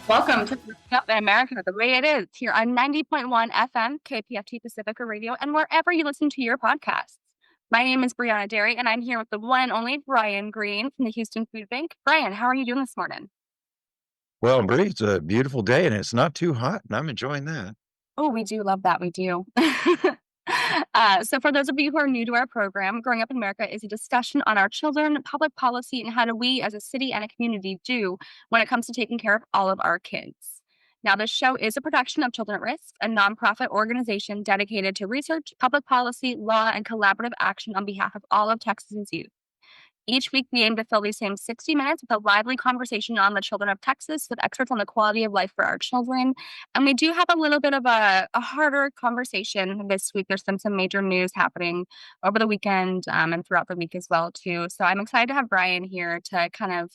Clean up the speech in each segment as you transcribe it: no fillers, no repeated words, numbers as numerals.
Welcome to Growing Up in America the Way It Is here on 90.1 FM, KPFT Pacifica Radio, and wherever you listen to your podcasts. My name is Briauna Derry, and I'm here with the one and only Brian Greene from the Houston Food Bank. Brian, how are you doing this morning? Well, Bree, it's a beautiful day and it's not too hot, and I'm enjoying that. Oh, we do love that. We do. So, for those of you who are new to our program, Growing Up in America is a discussion on our children, public policy, and how do we as a city and a community do when it comes to taking care of all of our kids. Now, this show is a production of Children at Risk, a nonprofit organization dedicated to research, public policy, law, and collaborative action on behalf of all of Texas's youth. Each week, we aim to fill these same 60 minutes with a lively conversation on the children of Texas with experts on the quality of life for our children. And we do have a little bit of a harder conversation this week. There's been some major news happening over the weekend and throughout the week as well, too. So I'm excited to have Brian here to kind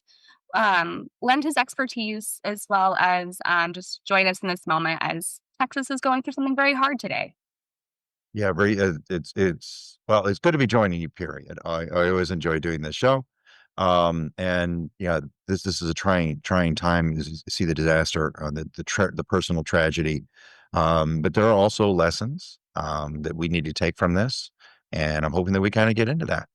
of lend his expertise as well as just join us in this moment as Texas is going through something very hard today. Yeah, Bree, well, it's good to be joining you, period. I always enjoy doing this show. And yeah, this is a trying time. You see the disaster, the personal tragedy. But there are also lessons that we need to take from this, and I'm hoping that we kind of get into that.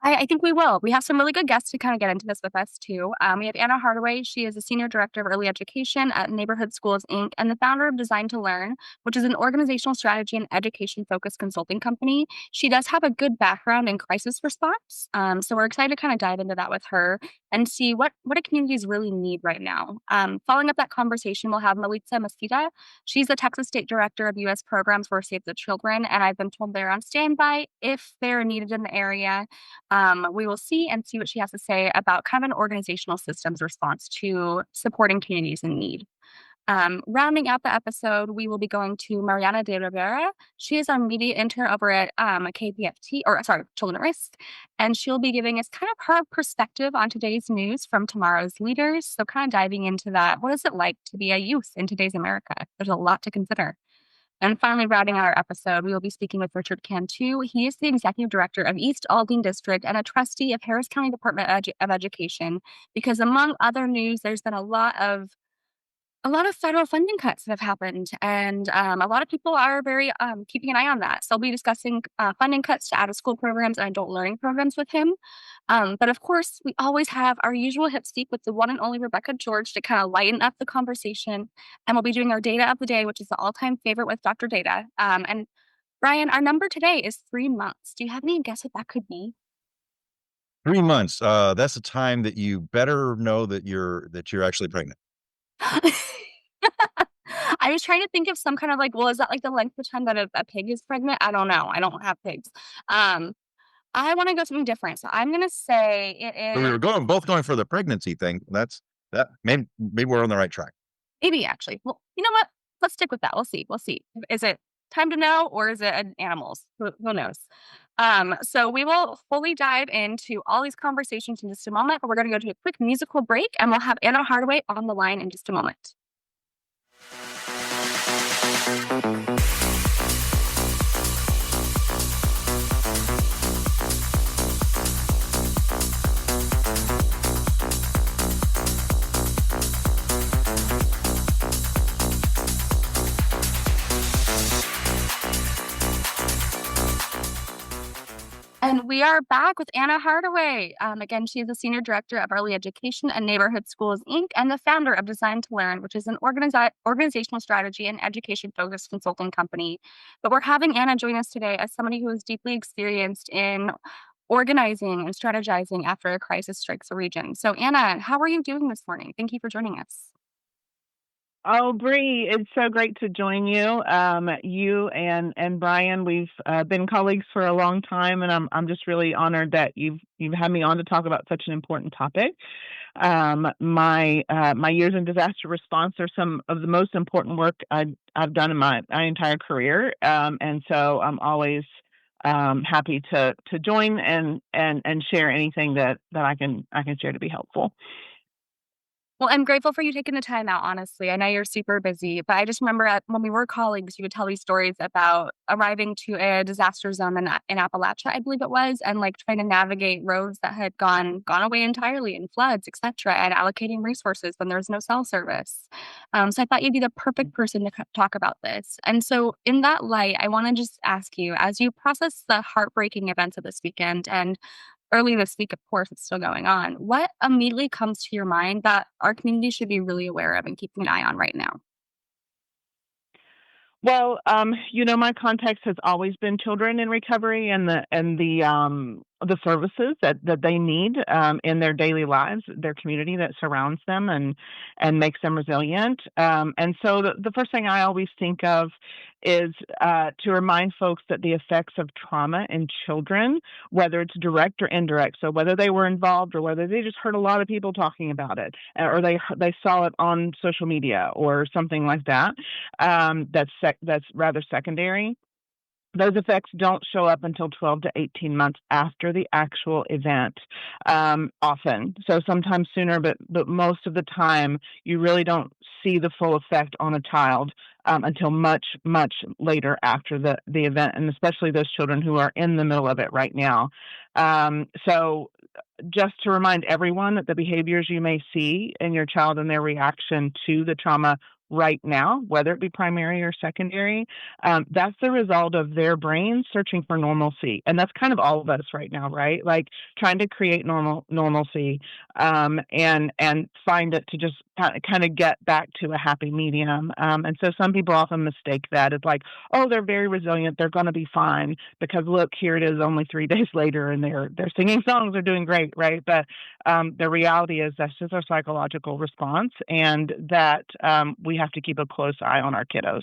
I think we will. We have some really good guests to kind of get into this with us too. We have Anna Hardaway. She is a senior director of early education at Neighborhood Schools Inc. and the founder of Design to Learn, which is an organizational strategy and education focused consulting company. She does have a good background in crisis response. So we're excited to kind of dive into that with her and see what communities really need right now. Following up that conversation, we'll have Militza Mezquita. She's the Texas State Director of U.S. Programs for Save the Children, and I've been told they're on standby if they're needed in the area. We will see what she has to say about kind of an organizational systems response to supporting communities in need. Rounding out the episode, we will be going to Mariana de Rivera. She is our media intern over at KPFT, or sorry, Children at Risk, and she'll be giving us kind of her perspective on today's news from tomorrow's leaders. So, kind of diving into that. What is it like to be a youth in today's America? There's a lot to consider. And finally, rounding out our episode, we will be speaking with Richard Cantu. He is the executive director of East Aldine District and a trustee of Harris County Department of Education. Because among other news, there's been a lot of federal funding cuts that have happened, and a lot of people are very keeping an eye on that. So I'll be discussing funding cuts to out-of-school programs and adult learning programs with him. But of course, we always have our usual hipsteak with the one and only Rebecca George to kind of lighten up the conversation. And we'll be doing our data of the day, which is the all-time favorite with Dr. Data. And Brian, our number today is 3 months. Do you have any guess what that could be? 3 months. That's a time that you better know that you're actually pregnant. I was trying to think of some kind of like, well, is that like the length of time that a pig is pregnant? I don't know. I don't have pigs. Um, I want to go something different. So I'm gonna say it So we is were both going for the pregnancy thing. That maybe we're on the right track. maybe actually. Well, you know what? Let's stick with that. We'll see. We'll see. Is it time to know or is it animals? Who knows? So we will fully dive into all these conversations in just a moment, but we're gonna go to a quick musical break and we'll have Anna Hardaway on the line in just a moment. And we are back with Anna Hardaway. Again, she is the Senior Director of Early Education and Neighborhood Schools, Inc., and the founder of Design to Learn, which is an organizational strategy and education-focused consulting company. But we're having Anna join us today as somebody who is deeply experienced in organizing and strategizing after a crisis strikes a region. So, Anna, how are you doing this morning? Thank you for joining us. Oh, Bree, it's so great to join you. You and Brian, we've been colleagues for a long time, and I'm just really honored that you've had me on to talk about such an important topic. My years in disaster response are some of the most important work I've done in my entire career, and so I'm always happy to join and share anything that I can share to be helpful. Well, I'm grateful for you taking the time out, honestly. I know you're super busy, but I just remember when we were colleagues, you would tell these stories about arriving to a disaster zone in Appalachia, I believe it was, and like trying to navigate roads that had gone away entirely in floods, etc., and allocating resources when there was no cell service. So I thought you'd be the perfect person to talk about this. And so, in that light, I want to just ask you, as you process the heartbreaking events of this weekend and early this week, of course, it's still going on. What immediately comes to your mind that our community should be really aware of and keeping an eye on right now? Well, my context has always been children in recovery and the services that they need in their daily lives, their community that surrounds them and makes them resilient. And so the first thing I always think of is to remind folks that the effects of trauma in children, whether it's direct or indirect, so whether they were involved or whether they just heard a lot of people talking about it, or they saw it on social media or something like that, that's rather secondary. Those effects don't show up until 12 to 18 months after the actual event, often. So sometimes sooner, but most of the time, you really don't see the full effect on a child until much, much later after the event, and especially those children who are in the middle of it right now. So just to remind everyone that the behaviors you may see in your child and their reaction to the trauma right now, whether it be primary or secondary, that's the result of their brain searching for normalcy. And that's kind of all of us right now, right? Like trying to create normalcy, and find it to just kind of get back to a happy medium. And so some people often mistake that. It's like, oh, they're very resilient. They're going to be fine because look, here it is only 3 days later and they're singing songs. They're doing great, right? But the reality is that's just our psychological response, and that we have to keep a close eye on our kiddos.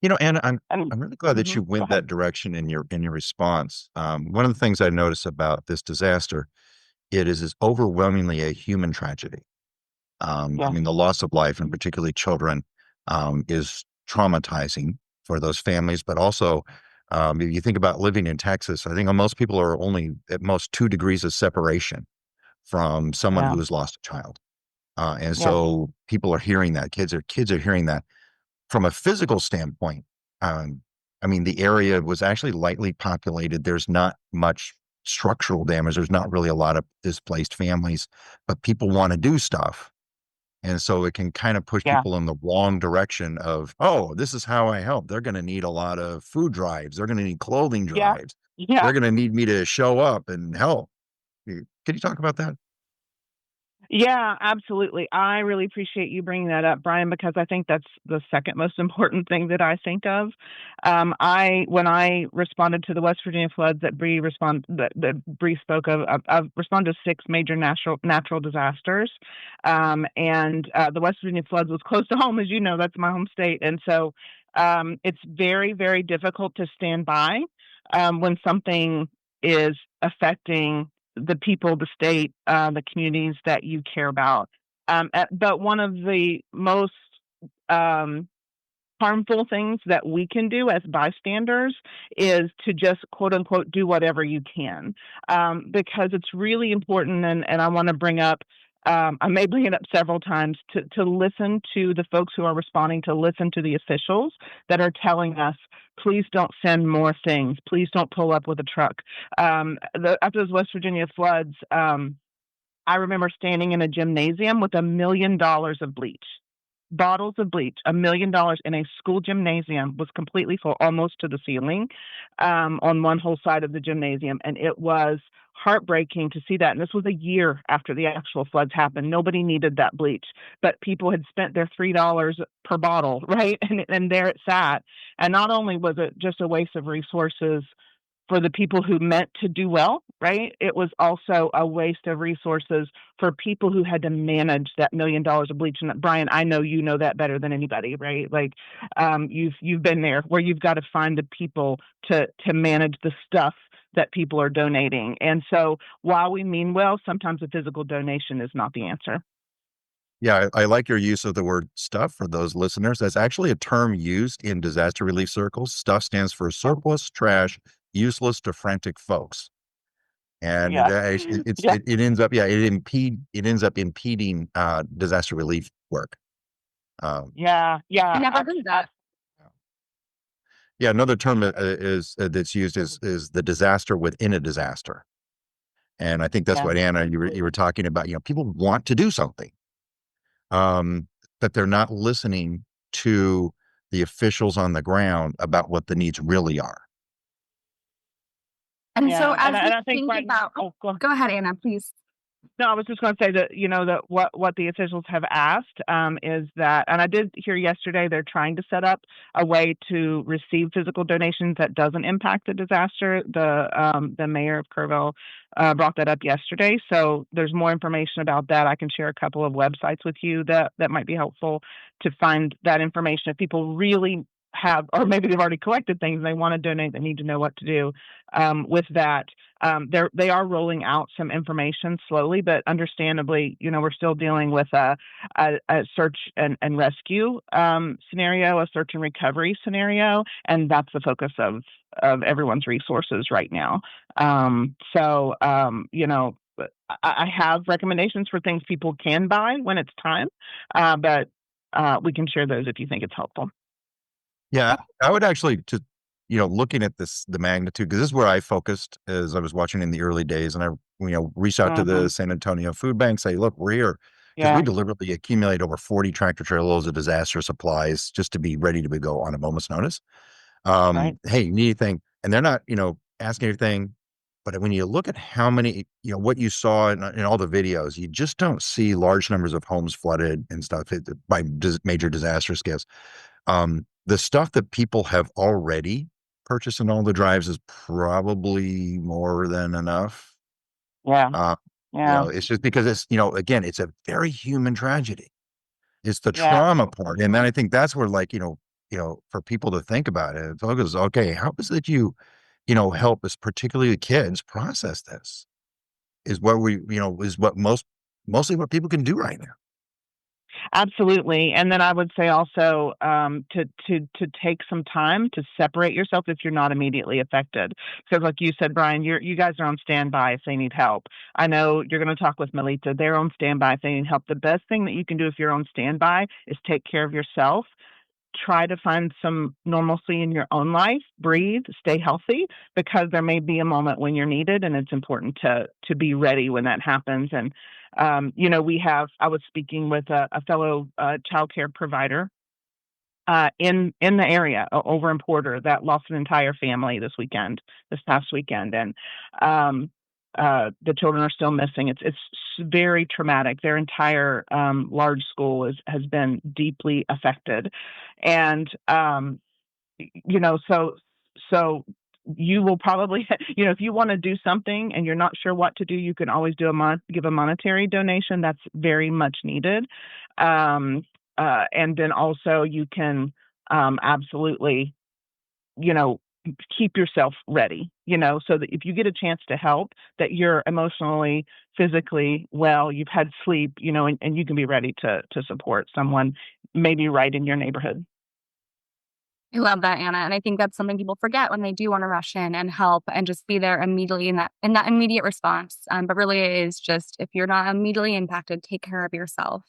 And I'm And really glad that you go went ahead. that direction in your response. One of the things I noticed about this disaster, it is overwhelmingly a human tragedy. I Yes. mean, the loss of life, and particularly children, is traumatizing for those families. But also, if you think about living in Texas, I think most people are only at most 2 degrees of separation from someone Yeah. who has lost a child. And Yes. so people are hearing that. Kids are hearing that. From a physical standpoint, um, I mean, the area was actually lightly populated. There's not much structural damage. There's not really a lot of displaced families, but people want to do stuff. And so it can kind of push Yeah. people in the wrong direction of, oh, this is how I help. They're going to need a lot of food drives. They're going to need clothing Yeah. drives. Yeah. They're going to need me to show up and help. Can you talk about that? Yeah, absolutely. I really appreciate you bringing that up, Brian, because I think that's the second most important thing that I think of. When I responded to the West Virginia floods that Bree spoke of, I've responded to 6 major natural disasters, and the West Virginia floods was close to home, as you know. That's my home state, and so it's very, very difficult to stand by when something is affecting the people, the state, the communities that you care about. But one of the most um, harmful things that we can do as bystanders is to just quote unquote do whatever you can, because it's really important. And I want to bring up, I may bring it up several times, to listen to the folks who are responding, to listen to the officials that are telling us, please don't send more things. Please don't pull up with a truck. After those West Virginia floods, I remember standing in a gymnasium with $1 million of bleach, bottles of bleach. $1 million in a school gymnasium was completely full, almost to the ceiling, on one whole side of the gymnasium, and it was heartbreaking to see that. And this was a year after the actual floods happened. Nobody needed that bleach, but people had spent their $3 per bottle, right? And there it sat. And not only was it just a waste of resources for the people who meant to do well, right? It was also a waste of resources for people who had to manage that $1 million of bleach. And Brian, I know you know that better than anybody, right? Like, you've been there where you've got to find the people to manage the stuff that people are donating. And so while we mean well, sometimes a physical donation is not the answer. Yeah, I like your use of the word stuff for those listeners. That's actually a term used in disaster relief circles. Stuff stands for surplus, trash, useless to frantic folks. and Yeah. Yeah. it ends up it ends up impeding disaster relief work. Um, Yeah. I Yeah. never heard of that. yeah, another term is that's used is the disaster within a disaster, and I think that's Yeah. what Anna you were talking about. You know, people want to do something, um, but they're not listening to the officials on the ground about what the needs really are. And so Yeah. as we And I think think right. about, Oh, go go ahead, Anna, please. No, I was just going to say that, that what the officials have asked is that, and I did hear yesterday they're trying to set up a way to receive physical donations that doesn't impact the disaster. The mayor of Kerrville brought that up yesterday, so there's more information about that. I can share a couple of websites with you that might be helpful to find that information if people really have, or maybe they've already collected things and they want to donate. They need to know what to do with that. They are rolling out some information slowly, but understandably, we're still dealing with a search and rescue scenario, a search and recovery scenario, and that's the focus of everyone's resources right now. I have recommendations for things people can buy when it's time, but we can share those if you think it's helpful. Yeah, I would actually just, looking at the magnitude, because this is where I focused as I was watching in the early days, and I, reached out to Mm-hmm. the San Antonio Food Bank, say, look, we're here because we Yeah. deliberately accumulate over 40 tractor trailer loads of disaster supplies just to be ready to go on a moment's notice. Right. Hey, you need anything? And they're not, asking anything. But when you look at how many, what you saw in all the videos, you just don't see large numbers of homes flooded and stuff by major disaster scales. The stuff that people have already purchased in all the drives is probably more than enough. Yeah. Uh, Yeah. it's just because it's, again, it's a very human tragedy. It's the Yeah. trauma part. And then I think that's where, like, for people to think about it, focus, okay, how is it help us, particularly the kids, process this is what is what mostly what people can do right now. Absolutely. And then I would say also to take some time to separate yourself if you're not immediately affected. Because like you said, Brian, you guys are on standby if they need help. I know you're going to talk with Militza. They're on standby if they need help. The best thing that you can do if you're on standby is take care of yourself. Try to find some normalcy in your own life, breathe, stay healthy, because there may be a moment when you're needed, and it's important to be ready when that happens. And I was speaking with a fellow child care provider in the area over in Porter that lost an entire family this past weekend, and the children are still missing. It's very traumatic. Their entire large school has been deeply affected, and so you will probably, if you want to do something and you're not sure what to do, you can always give a monetary donation. That's very much needed. And then also you can absolutely, you know, keep yourself ready, so that if you get a chance to help, that you're emotionally, physically well, you've had sleep, and you can be ready to support someone maybe right in your neighborhood. I love that, Anna, and I think that's something people forget when they do wanna rush in and help and just be there immediately in that immediate response, but really it is just if you're not immediately impacted, take care of yourself.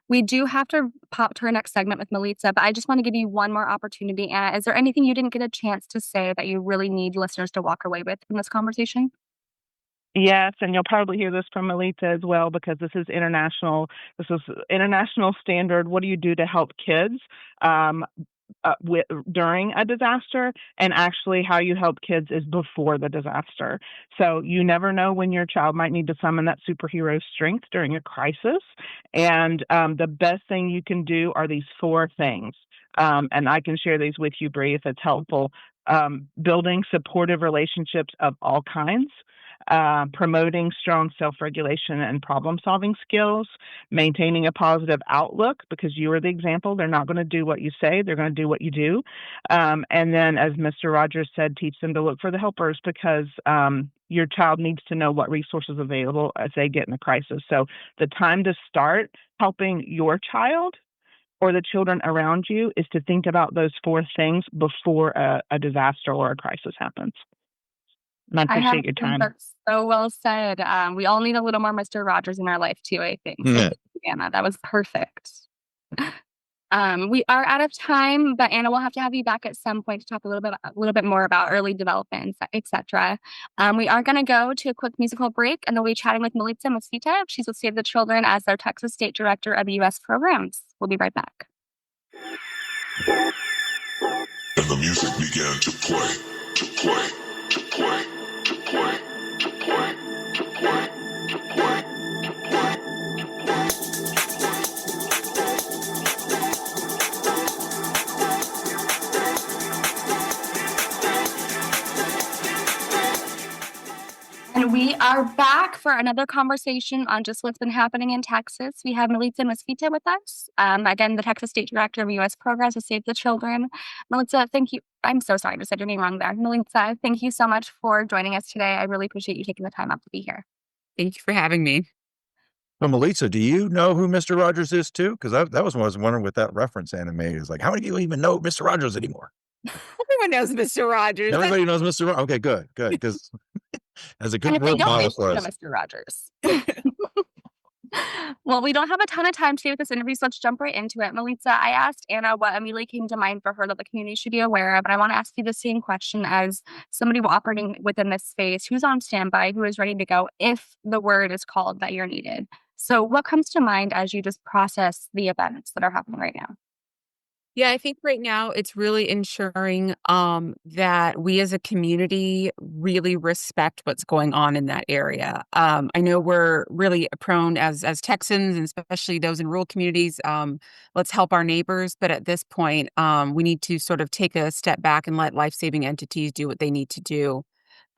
We do have to pop to our next segment with Militza, but I just wanna give you one more opportunity, Anna. Is there anything you didn't get a chance to say that you really need listeners to walk away with from this conversation? Yes, and you'll probably hear this from Militza as well because this is international. This is international standard. What do you do to help kids? Um, During a disaster, and actually how you help kids is before the disaster. So you never know when your child might need to summon that superhero strength during a crisis. And the best thing you can do are these four things. And I can share these with you, Bree, if it's helpful. Building supportive relationships of all kinds. Promoting strong self regulation and problem solving skills, maintaining a positive outlook because you are the example. They're not going to do what you say, they're going to do what you do. And then, as Mr. Rogers said, teach them to look for the helpers because your child needs to know what resources are available as they get in a crisis. So, the time to start helping your child or the children around you is to think about those four things before a disaster or a crisis happens. I I have appreciate your think time. that's so well said. We all need a little more Mr. Rogers in our life too, I think. So Yeah. thank you, Anna, that was perfect. We are out of time, but Anna, we'll have to have you back at some point to talk a little bit more about early development, etc. We are going to go to a quick musical break, and then we'll be chatting with Militza Mezquita. She's with Save the Children as their Texas State Director of U.S. Programs. We'll be right back. And the music began to play, to play, to play, to play, to play, to play, to play, to play. And we are back for another conversation on just what's been happening in Texas. We have Militza Mezquita with us. Again, the Texas State Director of U.S. Programs to Save the Children. Militza, thank you. I'm so sorry, I just said your name wrong there. Militza, thank you so much for joining us today. I really appreciate you taking the time out to be here. Thank you for having me. So, Militza, do you know who Mr. Rogers is too? Because that was what I was wondering with that reference anime. Is like, how many people even know Mr. Rogers anymore? Everyone knows Mr. Rogers. Everybody knows Mr. Rogers. Okay, good. Because as a And good if they role don't, model they for should us. know Mr. Rogers. Well, we don't have a ton of time today with this interview, so let's jump right into it. Militza, I asked Anna what immediately came to mind for her that the community should be aware of, and I want to ask you the same question as somebody operating within this space. Who's on standby? Who is ready to go if the word is called that you're needed? So what comes to mind as you just process the events that are happening right now? Yeah, I think right now it's really ensuring that we as a community really respect what's going on in that area. I know we're really prone as Texans, and especially those in rural communities, let's help our neighbors. But at this point, we need to sort of take a step back and let life-saving entities do what they need to do.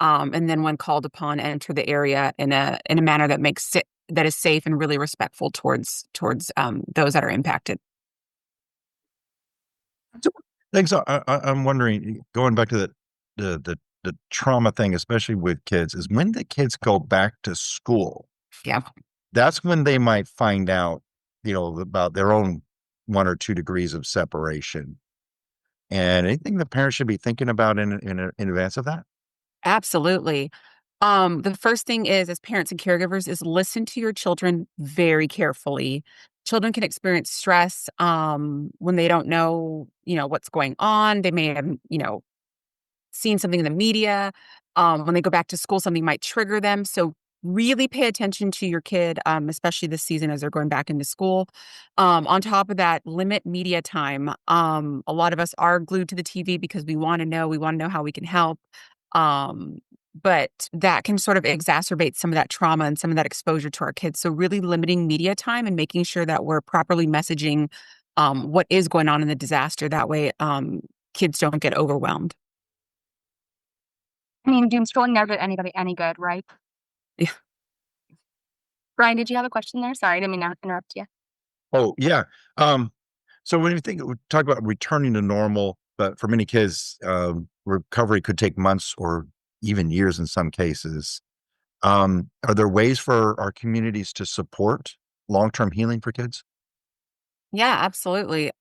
And then when called upon, enter the area in a manner that is safe and really respectful towards those that are impacted. Thanks. I'm wondering, going back to the trauma thing, especially with kids, is when the kids go back to school. Yeah. That's when they might find out, about their own 1 or 2 degrees of separation. And anything the parents should be thinking about in advance of that? Absolutely. The first thing is, as parents and caregivers, is listen to your children very carefully. Children can experience stress when they don't know, what's going on. They may have, seen something in the media. When they go back to school, something might trigger them. So really pay attention to your kid, especially this season as they're going back into school. On top of that, limit media time. A lot of us are glued to the TV because we want to know how we can help. But that can sort of exacerbate some of that trauma and some of that exposure to our kids. So really limiting media time and making sure that we're properly messaging what is going on in the disaster. That way kids don't get overwhelmed. I mean, doom scrolling never did anybody any good, right? Yeah. Brian, did you have a question there? Sorry, I didn't mean to interrupt you. Oh, yeah. So when we talk about returning to normal, but for many kids, recovery could take months or even years in some cases. Are there ways for our communities to support long-term healing for kids? Yeah, absolutely.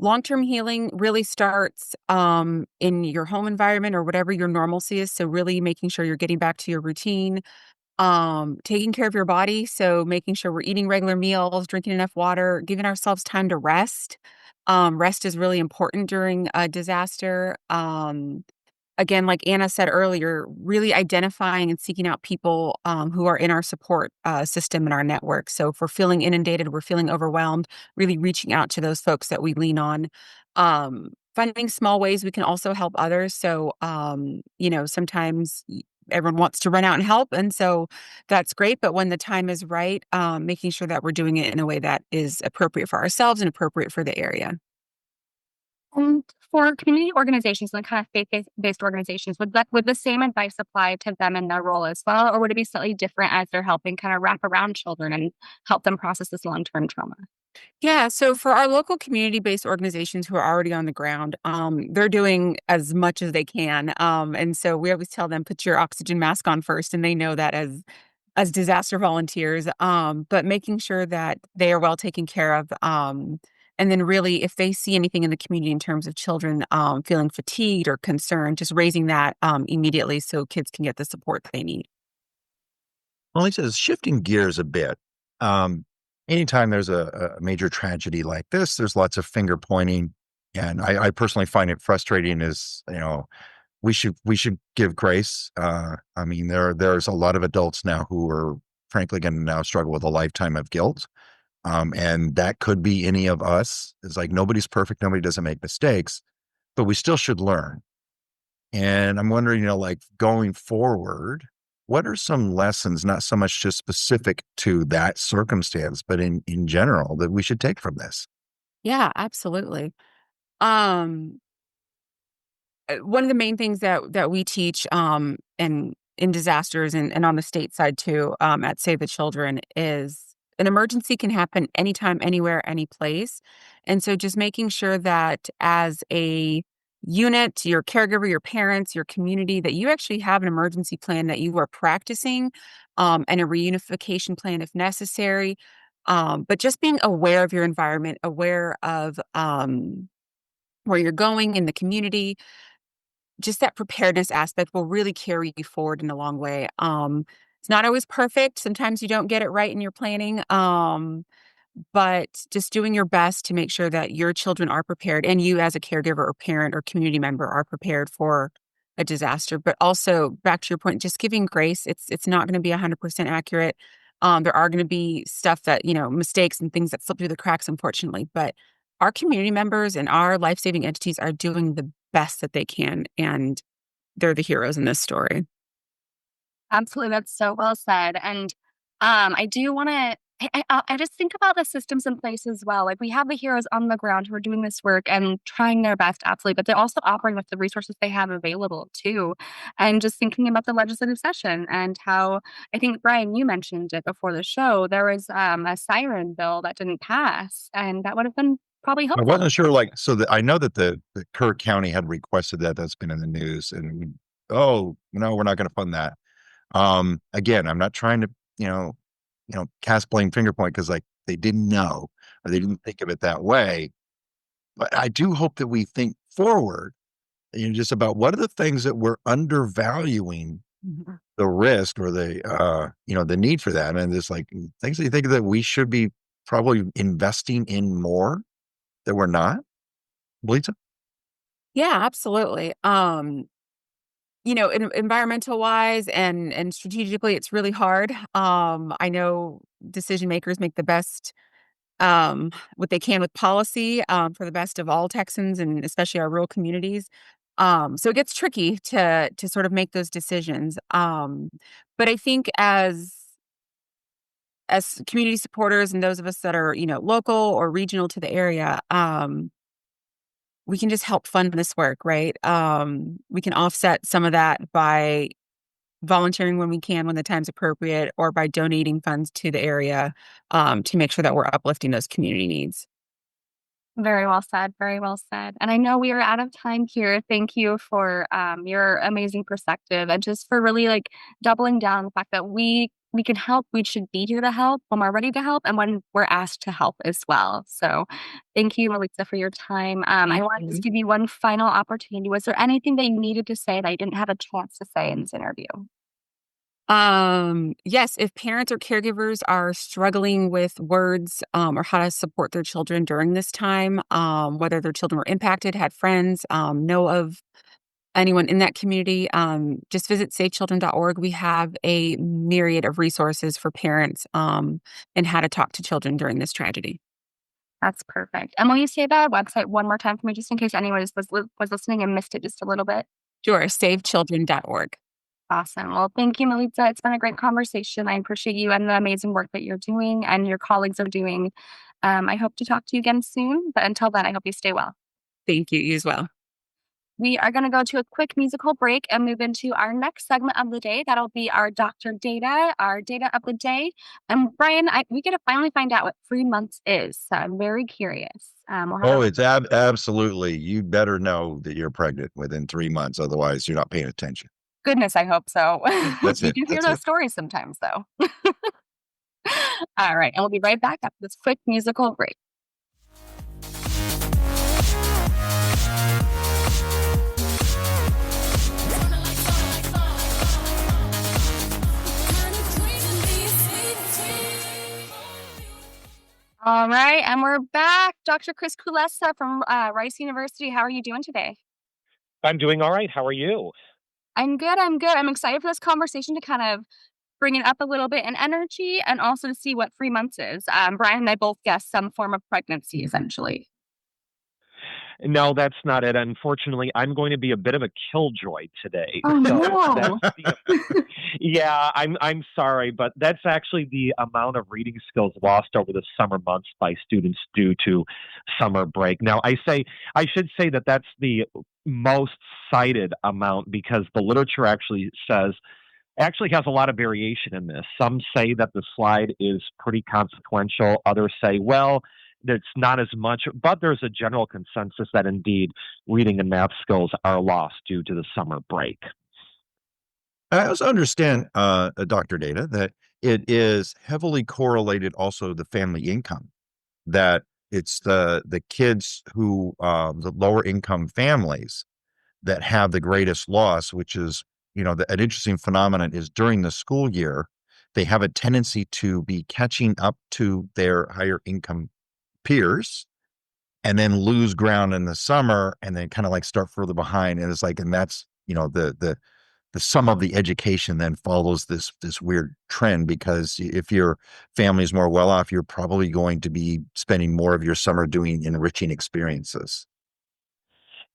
Long-term healing really starts in your home environment or whatever your normalcy is. So really making sure you're getting back to your routine, taking care of your body. So making sure we're eating regular meals, drinking enough water, giving ourselves time to rest. Rest is really important during a disaster. Again, like Anna said earlier, really identifying and seeking out people who are in our support system and our network. So if we're feeling inundated, we're feeling overwhelmed, really reaching out to those folks that we lean on. Finding small ways we can also help others. So, sometimes everyone wants to run out and help. And so that's great. But when the time is right, making sure that we're doing it in a way that is appropriate for ourselves and appropriate for the area. And for community organizations and kind of faith-based organizations, would the same advice apply to them in their role as well, or would it be slightly different as they're helping kind of wrap around children and help them process this long-term trauma? Yeah, so for our local community-based organizations who are already on the ground, they're doing as much as they can. And so we always tell them, put your oxygen mask on first, and they know that as disaster volunteers, but making sure that they are well taken care of, And then really, if they see anything in the community in terms of children feeling fatigued or concerned, just raising that immediately so kids can get the support they need. Well, he says shifting gears a bit. Um, Anytime there's a major tragedy like this, there's lots of finger pointing, and I personally find it frustrating. As we should give grace. I mean, there's a lot of adults now who are frankly going to now struggle with a lifetime of guilt. And that could be any of us. It's like nobody's perfect, nobody doesn't make mistakes, but we still should learn. And I'm wondering, like going forward, what are some lessons, not so much just specific to that circumstance, but in general, that we should take from this? Yeah, absolutely. Um, One of the main things that we teach and in disasters and on the state side too at Save the Children is an emergency can happen anytime, anywhere, any place. And so just making sure that as a unit, your caregiver, your parents, your community, that you actually have an emergency plan that you are practicing and a reunification plan if necessary. But just being aware of your environment, aware of where you're going in the community, just that preparedness aspect will really carry you forward in a long way. It's not always perfect. Sometimes you don't get it right in your planning. But just doing your best to make sure that your children are prepared and you as a caregiver or parent or community member are prepared for a disaster. But also back to your point, just giving grace. It's not going to be 100% accurate. There are going to be stuff that, mistakes and things that slip through the cracks, unfortunately. But our community members and our life-saving entities are doing the best that they can. And they're the heroes in this story. Absolutely, that's so well said. And I do want to. I just think about the systems in place as well. Like we have the heroes on the ground who are doing this work and trying their best, absolutely, but they're also operating with the resources they have available too. And just thinking about the legislative session and how I think Brian, you mentioned it before the show. There was a siren bill that didn't pass, and that would have been probably I helpful. wasn't sure, like, so that I know that the Kirk County had requested that. That's been in the news, and oh no, we're not going to fund that. Again, I'm not trying to, cast blame finger point because like they didn't know or they didn't think of it that way. But I do hope that we think forward, just about what are the things that we're undervaluing Mhm. the risk or the need for that. And there's like things that you think that we should be probably investing in more that we're not. Belita? Yeah, absolutely. Environmental wise and strategically, it's really hard. I know decision makers make the best what they can with policy for the best of all Texans and especially our rural communities. So it gets tricky to sort of make those decisions. But I think as community supporters and those of us that are local or regional to the area, we can just help fund this work, right? We can offset some of that by volunteering when we can, when the time's appropriate, or by donating funds to the area to make sure that we're uplifting those community needs. Very well said. Very well said. And I know we are out of time here. Thank you for your amazing perspective and just for really like doubling down on the fact that we can help. We should be here to help when we're ready to help and when we're asked to help as well. So thank you, Melissa, for your time. I want to just give you one final opportunity. Was there anything that you needed to say that you didn't have a chance to say in this interview? Yes, if parents or caregivers are struggling with words, or how to support their children during this time, whether their children were impacted, had friends, know of anyone in that community, just visit savechildren.org. We have a myriad of resources for parents, and how to talk to children during this tragedy. That's perfect. And will you say that website one more time for me, just in case anyone was listening and missed it just a little bit? Sure, savechildren.org. Awesome. Well, thank you, Militza. It's been a great conversation. I appreciate you and the amazing work that you're doing and your colleagues are doing. I hope to talk to you again soon, but until then, I hope you stay well. Thank you as well. We are going to go to a quick musical break and move into our next segment of the day. That'll be our Dr. Data, our data of the day. And Brian, we get to finally find out what 3 months is. So I'm very curious. We'll have Oh, it's absolutely. You better know that you're pregnant within 3 months. Otherwise, you're not paying attention. goodness, I hope so. That's We it. do hear That's those it. stories sometimes, though. All right. And we'll be right back after this quick musical break. All right, and we're back. Dr. Chris Kulesza from Rice University. How are you doing today? I'm doing all right. How are you? I'm good. I'm good. I'm excited for this conversation to kind of bring it up a little bit in energy and also to see what 3 months is. Brian and I both guessed some form of pregnancy, essentially. No, that's not it. Unfortunately, I'm going to be a bit of a killjoy today. Oh no. Yeah, I'm sorry, but that's actually the amount of reading skills lost over the summer months by students due to summer break. Now, I should say that that's the most cited amount because the literature actually has a lot of variation in this. Some say that the slide is pretty consequential. Others say, well, it's not as much, but there's a general consensus that indeed reading and math skills are lost due to the summer break. I also understand, Dr. Data, that it is heavily correlated also to family income, that it's the kids who, the lower income families that have the greatest loss, which is, an interesting phenomenon is during the school year, they have a tendency to be catching up to their higher income peers and then lose ground in the summer and then kind of like start further behind. And it's like, and that's, the sum of the education then follows this weird trend, because if your family is more well off, you're probably going to be spending more of your summer doing enriching experiences.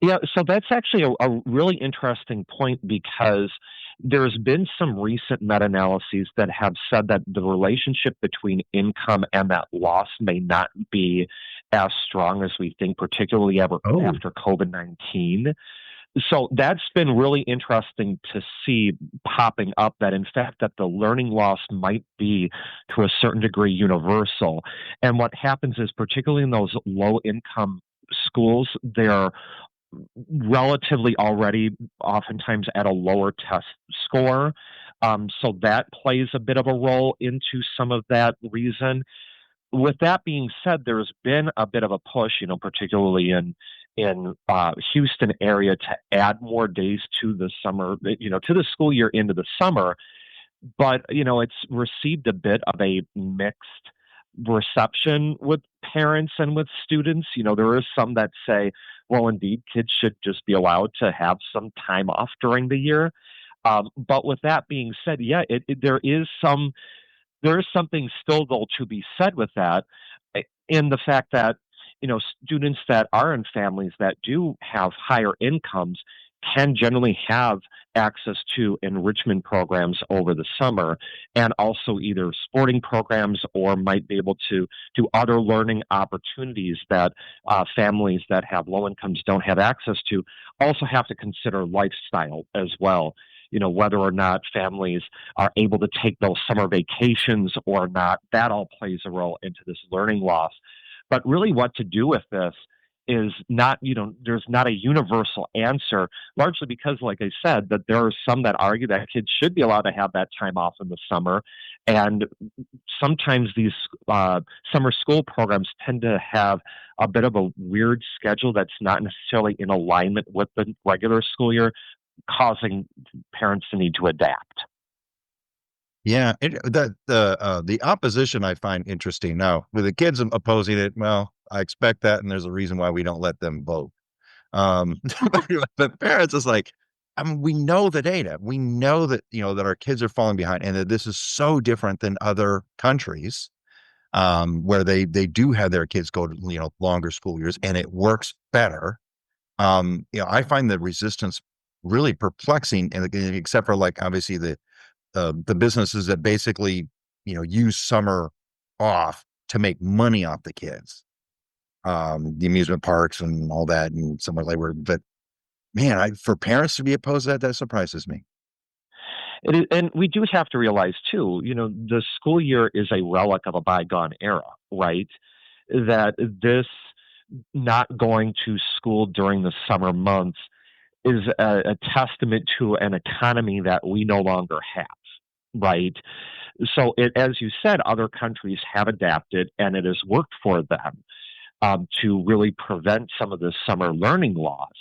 Yeah, so that's actually a really interesting point because there's been some recent meta analyses that have said that the relationship between income and that loss may not be as strong as we think, particularly Oh, after COVID 19. So that's been really interesting to see popping up that in fact that the learning loss might be to a certain degree universal. And what happens is particularly in those low income schools, they're relatively already oftentimes at a lower test score. So that plays a bit of a role into some of that reason. With that being said, there's been a bit of a push, particularly in Houston area to add more days to the summer, to the school year into the summer. But it's received a bit of a mixed reception with parents and with students. There is some that say, well, indeed, kids should just be allowed to have some time off during the year. But with that being said, yeah, there is something still though to be said with that, in the fact that students that are in families that do have higher incomes can generally have access to enrichment programs over the summer and also either sporting programs or might be able to do other learning opportunities that families that have low incomes don't have access to. Also have to consider lifestyle as well. Whether or not families are able to take those summer vacations or not, that all plays a role into this learning loss. But really, what to do with this is not, there's not a universal answer, largely because, like I said, that there are some that argue that kids should be allowed to have that time off in the summer. And sometimes these summer school programs tend to have a bit of a weird schedule that's not necessarily in alignment with the regular school year, causing parents to need to adapt. yeah. The opposition I find interesting now with the kids opposing it. Well, I expect that, and there's a reason why we don't let them vote. But parents is like, I mean, we know the data. We know that that our kids are falling behind, and that this is so different than other countries, where they do have their kids go to longer school years, and it works better. I find the resistance really perplexing, and except for like obviously the businesses that basically use summer off to make money off the kids, the amusement parks and all that, and summer labor. But man, for parents to be opposed to that surprises me. And we do have to realize too, the school year is a relic of a bygone era, right? That this not going to school during the summer months is a testament to an economy that we no longer have, right? So, as you said, other countries have adapted and it has worked for them to really prevent some of the summer learning loss.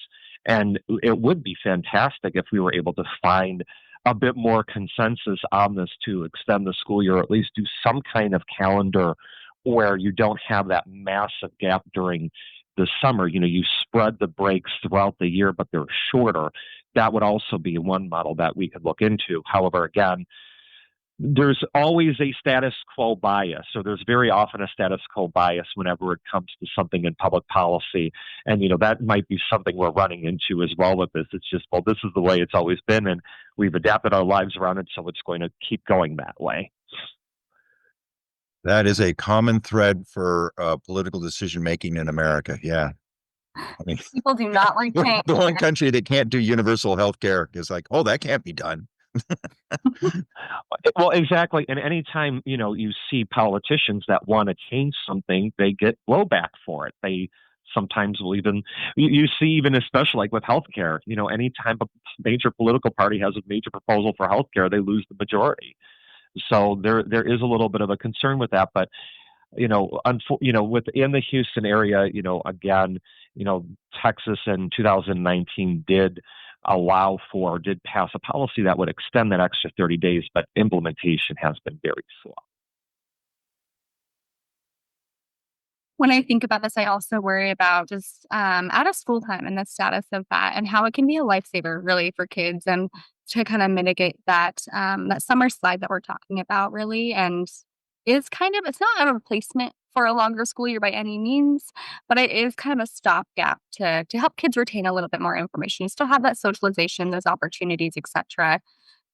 And it would be fantastic if we were able to find a bit more consensus on this to extend the school year, or at least do some kind of calendar where you don't have that massive gap during the summer. You spread the breaks throughout the year, but they're shorter. That would also be one model that we could look into. However, again, there's always a status quo bias. So there's very often a status quo bias whenever it comes to something in public policy. And, that might be something we're running into as well with this. It's just, well, this is the way it's always been, and we've adapted our lives around it, so it's going to keep going that way. That is a common thread for political decision-making in America. Yeah. I mean, People do not like change. the one country that can't do universal health care is like, oh, that can't be done. Well, exactly. And anytime, you see politicians that want to change something, they get blowback for it. They sometimes will even, you see, even especially like with healthcare, anytime a major political party has a major proposal for healthcare, they lose the majority. So there is a little bit of a concern with that. But, within the Houston area, again, Texas in 2019 did pass a policy that would extend that extra 30 days, but implementation has been very slow. When I think about this, I also worry about just out of school time and the status of that, and how it can be a lifesaver really for kids, and to kind of mitigate that that summer slide that we're talking about really. And it's not a replacement for a longer school year by any means, but it is kind of a stopgap to help kids retain a little bit more information. You still have that socialization, those opportunities, etc.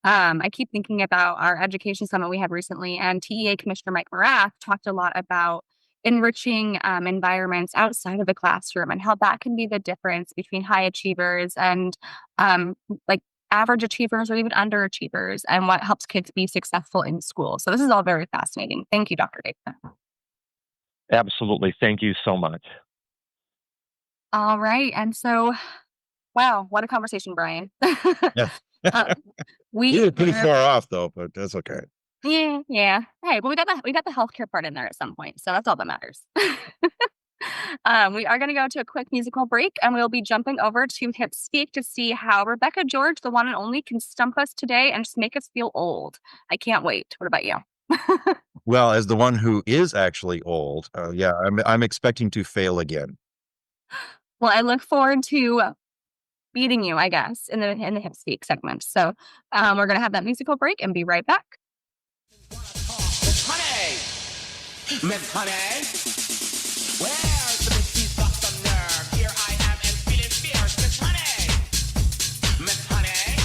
I keep thinking about our education summit we had recently, and TEA Commissioner Mike Morath talked a lot about enriching environments outside of the classroom, and how that can be the difference between high achievers and like average achievers or even underachievers, and what helps kids be successful in school. So this is all very fascinating. Thank you, Dr. Davis. Absolutely. Thank you so much. All right. And so, wow, what a conversation, Brian. Yeah. We You're pretty far off though, but that's okay. Yeah. Hey, but we got the healthcare part in there at some point, so that's all that matters. We are going to go to a quick musical break, and we'll be jumping over to Hip Speak to see how Rebecca George, the one and only, can stump us today and just make us feel old. I can't wait. What about you? Well, as the one who is actually old, yeah, I'm expecting to fail again. Well, I look forward to beating you, I guess, in the Hip Speak segment. So we're going to have that musical break and be right back. Miss Honey! Miss Honey! Where's the Miss She's got some nerve? Here I am and feeling fierce. Miss Honey! Miss Honey!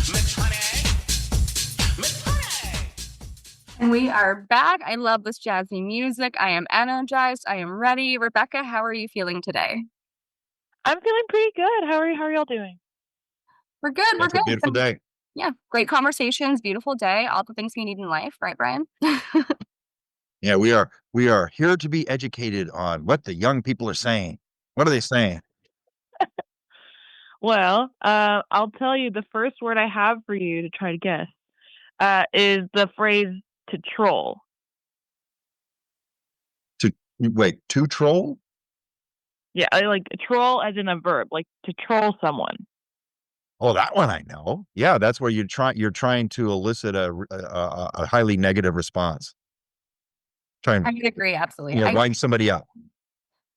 Miss Honey! Miss Honey! And we are back. I love this jazzy music. I am energized. I am ready. Rebecca, how are you feeling today? I'm feeling pretty good. How are y'all doing? We're good. It's a beautiful day. Yeah, great conversations, beautiful day, all the things we need in life, right, Brian? Yeah, we are here to be educated on what the young people are saying. What are they saying? Well, I'll tell you, the first word I have for you to try to guess is the phrase "to troll." To troll? Yeah, I like troll as in a verb, like to troll someone. Oh, that one I know. Yeah, that's where you're trying to elicit a highly negative response. I would agree, absolutely. Wind somebody up.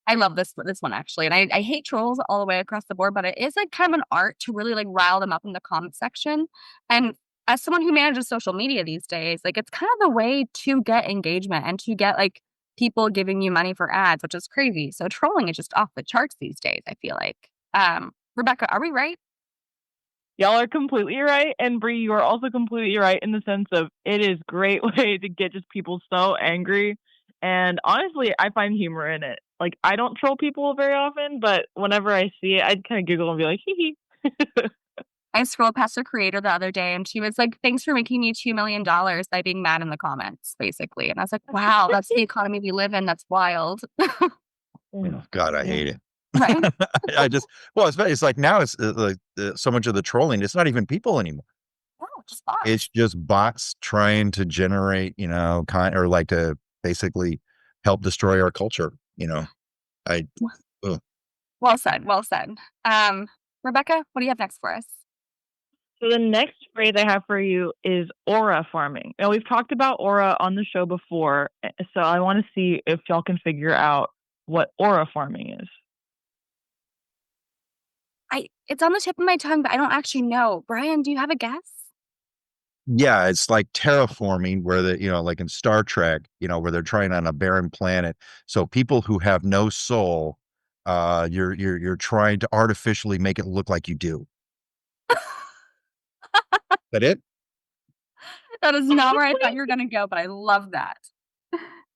I love this one actually, and I hate trolls all the way across the board, but it is like kind of an art to really like rile them up in the comment section. And as someone who manages social media these days, like it's kind of the way to get engagement and to get like people giving you money for ads, which is crazy. So trolling is just off the charts these days, I feel like. Rebecca, are we right? Y'all are completely right, and Bree, you are also completely right in the sense of it is a great way to get just people so angry. And honestly, I find humor in it. Like, I don't troll people very often, but whenever I see it, I'd kind of giggle and be like, hee hee. I scrolled past a creator the other day, and she was like, "Thanks for making me $2 million by being mad in the comments," basically. And I was like, wow, that's the economy we live in. That's wild. Oh, God, I hate it. Right? It's like now it's like so much of the trolling. It's not even people anymore. No, just bots. It's just bots trying to generate, or like to basically help destroy our culture. Well said. Well said. Rebecca, what do you have next for us? So the next phrase I have for you is aura farming. Now we've talked about aura on the show before, so I want to see if y'all can figure out what aura farming is. It's on the tip of my tongue, but I don't actually know. Brian, do you have a guess? Yeah, it's like terraforming where like in Star Trek, where they're trying on a barren planet. So people who have no soul, you're trying to artificially make it look like you do. That it? That is not where I thought you were gonna go, but I love that.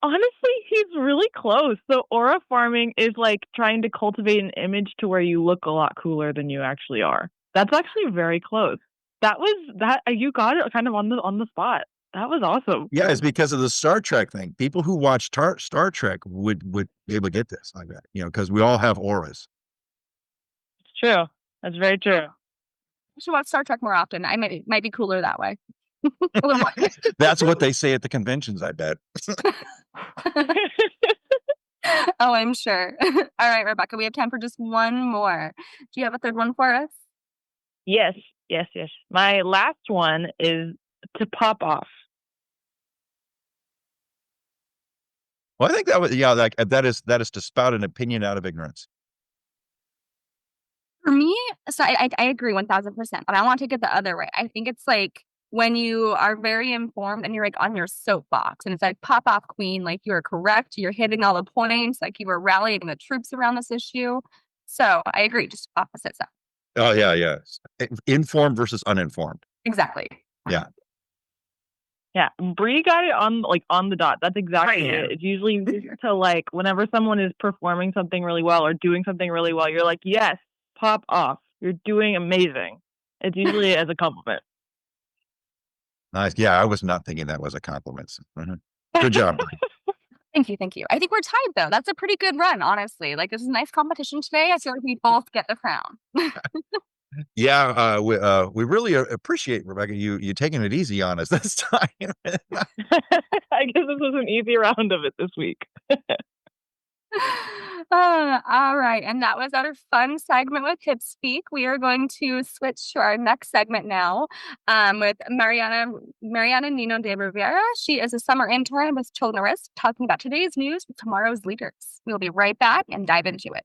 Honestly, he's really close. So aura farming is like trying to cultivate an image to where you look a lot cooler than you actually are. That's actually very close. You got it kind of on the spot. That was awesome. Yeah, it's because of the Star Trek thing. People who watch Star Trek would be able to get this, I bet, because we all have auras. It's true. That's very true. I should watch Star Trek more often. I might be cooler that way. A little more. That's what they say at the conventions, I bet. Oh, I'm sure. All right, Rebecca, we have time for just one more. Do you have a third one for us? Yes. My last one is to pop off. Well, I think that was that is to spout an opinion out of ignorance. For me, so I agree 1000%, but I want to take it the other way. I think it's like when you are very informed and you're like on your soapbox and it's like pop off queen, like you are correct, you're hitting all the points, like you were rallying the troops around this issue. So I agree, just opposite side. Oh yeah. Informed versus uninformed. Exactly. Yeah. Yeah, Bree got it on the dot. That's exactly it. It's usually to like whenever someone is performing something really well or doing something really well, you're like, yes, pop off. You're doing amazing. It's usually as a compliment. Nice. Yeah, I was not thinking that was a compliment. Good job. Thank you. I think we're tied though. That's a pretty good run, honestly. Like this is a nice competition today. I feel like we both get the crown. Yeah, we really appreciate, Rebecca, you taking it easy on us this time. I guess this was an easy round of it this week. All right. And that was our fun segment with Hip Speak. We are going to switch to our next segment now with Mariana Nino de Rivera. She is a summer intern with Children at Risk, talking about today's news with tomorrow's leaders. We'll be right back and dive into it.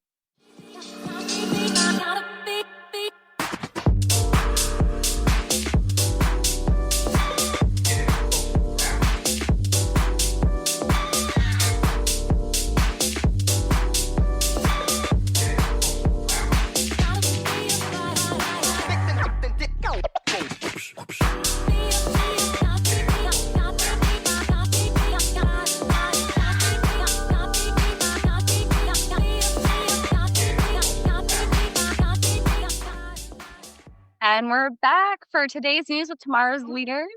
And we're back for today's news with tomorrow's leaders.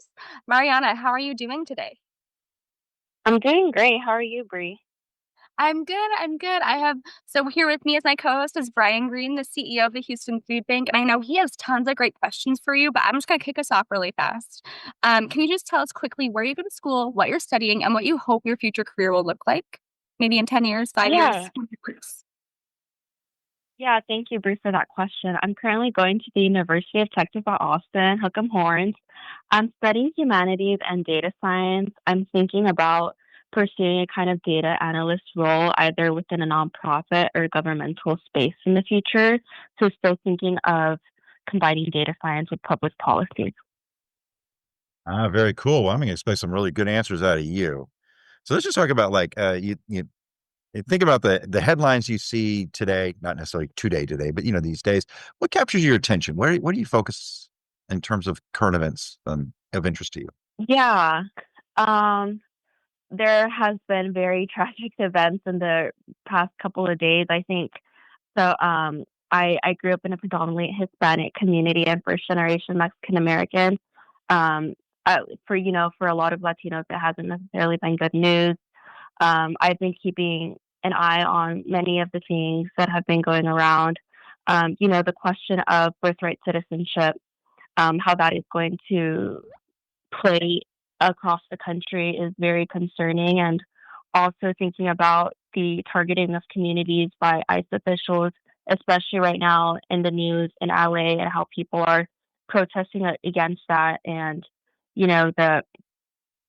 Mariana, how are you doing today? I'm doing great. How are you, Bree? I'm good. So here with me as my co-host is Brian Greene, the CEO of the Houston Food Bank. And I know he has tons of great questions for you, but I'm just going to kick us off really fast. Can you just tell us quickly where you go to school, what you're studying, and what you hope your future career will look like? Maybe in 10 years, 5 years? Yeah, thank you, Bree, for that question. I'm currently going to the University of Texas at Austin, Hook'em Horns. I'm studying humanities and data science. I'm thinking about pursuing a kind of data analyst role, either within a nonprofit or governmental space in the future. So still thinking of combining data science with public policy. Very cool. Well, I'm going to expect some really good answers out of you. So let's just talk about you think about the headlines you see today, not necessarily today, but these days. What captures your attention? Where do you focus in terms of current events of interest to you? Yeah. There has been very tragic events in the past couple of days, I think. So I grew up in a predominantly Hispanic community and first generation Mexican American. For a lot of Latinos, it hasn't necessarily been good news. I've been keeping an eye on many of the things that have been going around. The question of birthright citizenship, how that is going to play across the country is very concerning, and also thinking about the targeting of communities by ICE officials, especially right now in the news in LA, and how people are protesting against that, and the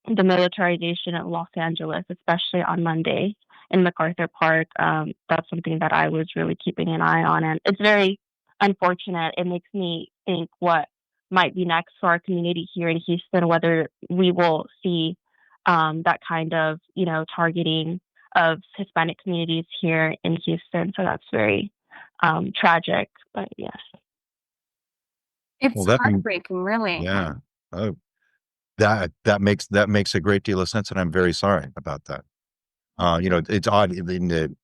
militarization of Los Angeles, especially on Monday in MacArthur Park. That's something that I was really keeping an eye on, and it's very unfortunate. It makes me think what might be next for our community here in Houston, whether we will see that kind of targeting of Hispanic communities here in Houston. So that's very tragic, but yes. It's Well, that heartbreaking, really. yeah. Oh, that makes a great deal of sense, and I'm very sorry about that. It's odd in the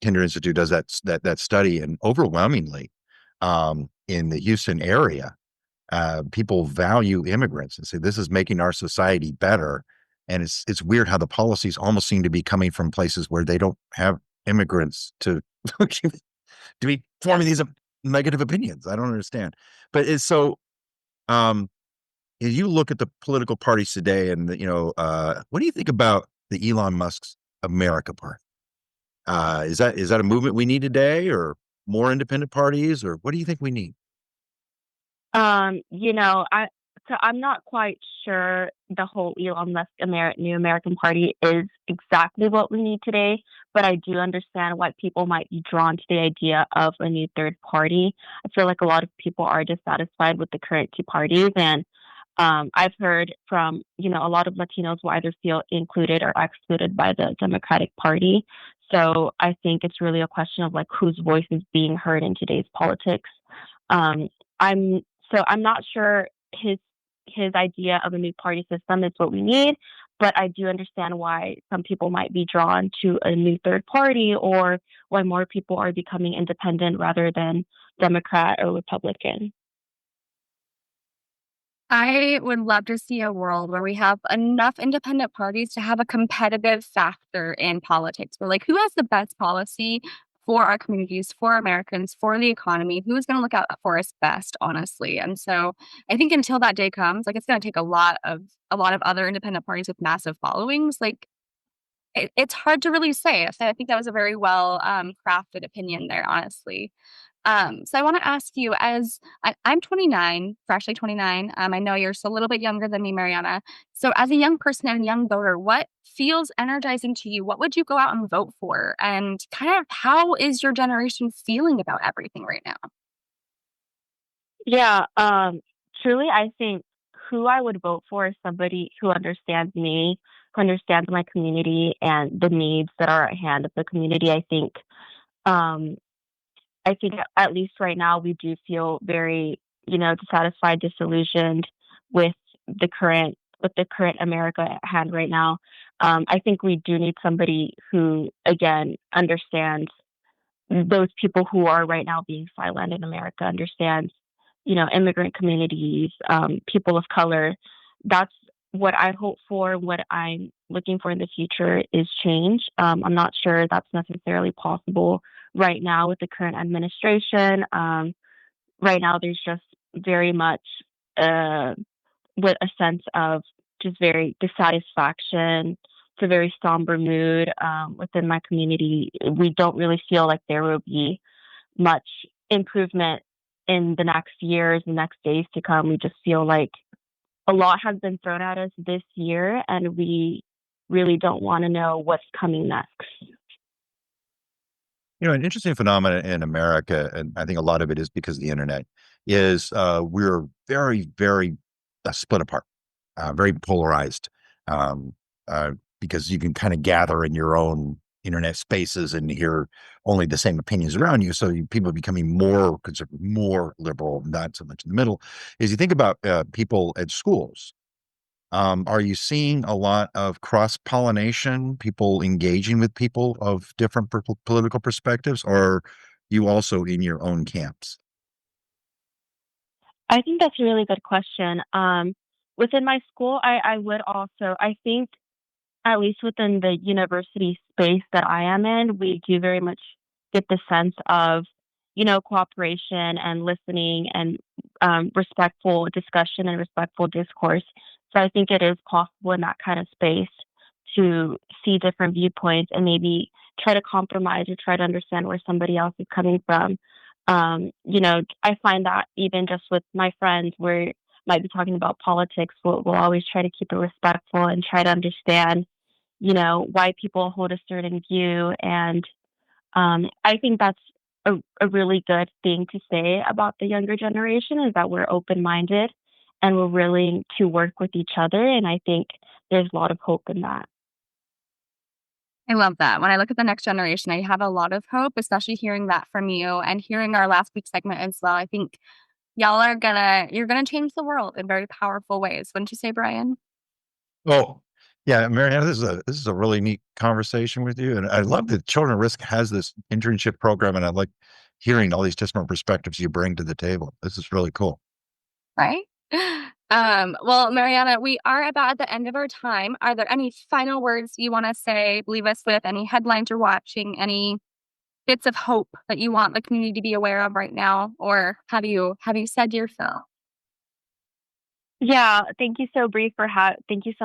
Kinder Institute does that study, and overwhelmingly, in the Houston area, people value immigrants and say this is making our society better. And it's weird how the policies almost seem to be coming from places where they don't have immigrants to be forming these negative opinions. I don't understand, but it's so. As you look at the political parties today, and what do you think about the Elon Musk's America Party? Is that a movement we need today, or more independent parties, or what do you think we need? I'm not quite sure the whole Elon Musk New American Party is exactly what we need today, but I do understand why people might be drawn to the idea of a new third party. I feel like a lot of people are dissatisfied with the current two parties, and I've heard from a lot of Latinos who either feel included or excluded by the Democratic Party. So I think it's really a question of like whose voice is being heard in today's politics. Um, I'm I'm not sure his idea of a new party system is what we need, but I do understand why some people might be drawn to a new third party, or why more people are becoming independent rather than Democrat or Republican. I would love to see a world where we have enough independent parties to have a competitive factor in politics. We're like, who has the best policy for our communities, for Americans, for the economy? Who's going to look out for us best, honestly? And so I think until that day comes, like it's going to take a lot of other independent parties with massive followings. Like it's hard to really say. So I think that was a very well crafted opinion there, honestly. So I want to ask you, as I'm 29, freshly 29. I know you're just a little bit younger than me, Mariana. So as a young person and a young voter, what feels energizing to you? What would you go out and vote for? And kind of how is your generation feeling about everything right now? Yeah, truly, I think who I would vote for is somebody who understands me, who understands my community and the needs that are at hand of the community. Um, I think at least right now we do feel very, dissatisfied, disillusioned with the current America at hand right now. I think we do need somebody who, again, understands those people who are right now being silent in America, understands, immigrant communities, people of color. That's what I hope for. What I'm looking for in the future is change. I'm not sure that's necessarily possible right now with the current administration. Right now, there's just very much uh, with a sense of just very dissatisfaction. It's a very somber mood within my community. We don't really feel like there will be much improvement in the next years, the next days to come. We just feel like a lot has been thrown at us this year, and we really don't want to know what's coming next. An interesting phenomenon in America, and I think a lot of it is because of the internet, is we're very, very split apart, very polarized, um, because you can kind of gather in your own internet spaces and hear only the same opinions around you. So people are becoming more conservative, more liberal, not so much in the middle. As you think about people at schools, are you seeing a lot of cross-pollination, people engaging with people of different political perspectives, or you also in your own camps? I think that's a really good question. Within my school, I would also, I think, at least within the university space that I am in, we do very much get the sense of, cooperation and listening and respectful discussion and respectful discourse. So I think it is possible in that kind of space to see different viewpoints and maybe try to compromise or try to understand where somebody else is coming from. I find that even just with my friends, we might be talking about politics. We'll always try to keep it respectful and try to understand, why people hold a certain view. And I think that's a really good thing to say about the younger generation is that we're open minded and we're willing to work with each other. And I think there's a lot of hope in that. I love that. When I look at the next generation, I have a lot of hope, especially hearing that from you and hearing our last week's segment as well. I think you're gonna change the world in very powerful ways. Wouldn't you say, Brian? Oh, yeah, Mariana, this is a really neat conversation with you, and I love that Children at Risk has this internship program, and I like hearing all these different perspectives you bring to the table. This is really cool. Right? Well, Mariana, we are about at the end of our time. Are there any final words you want to say, leave us with, any headlines you're watching, any bits of hope that you want the community to be aware of right now? Or have you said your fill? Yeah, thank you so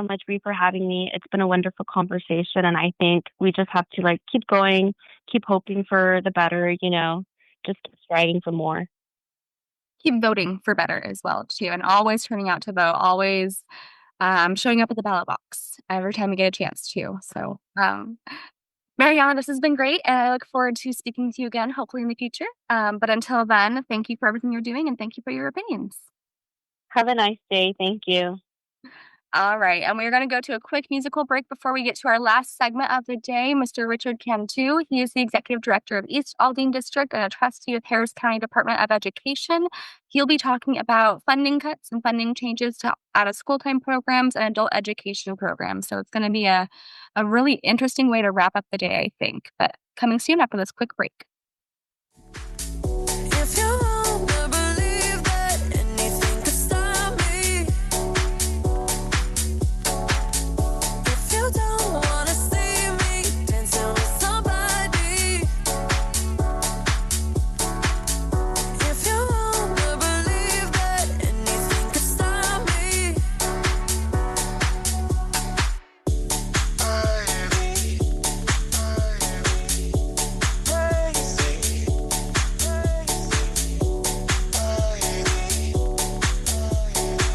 much, Bree, for having me. It's been a wonderful conversation, and I think we just have to keep going, keep hoping for the better. Just keep striving for more. Keep voting for better as well too, and always turning out to vote, always showing up at the ballot box every time we get a chance to. So, Mariana, this has been great, and I look forward to speaking with you again, hopefully in the future. But until then, thank you for everything you're doing, and thank you for your opinions. Have a nice day. Thank you. All right, and we're going to go to a quick musical break before we get to our last segment of the day. Mr. Richard Cantu, he is the Executive Director of East Aldine District and a trustee of Harris County Department of Education. He'll be talking about funding cuts and funding changes to out-of-school time programs and adult education programs. So it's going to be a really interesting way to wrap up the day, I think. But coming soon after this quick break. If you wanna believe that anything could stop me, if you don't wanna see me dancing with somebody, if you wanna believe that anything could stop me,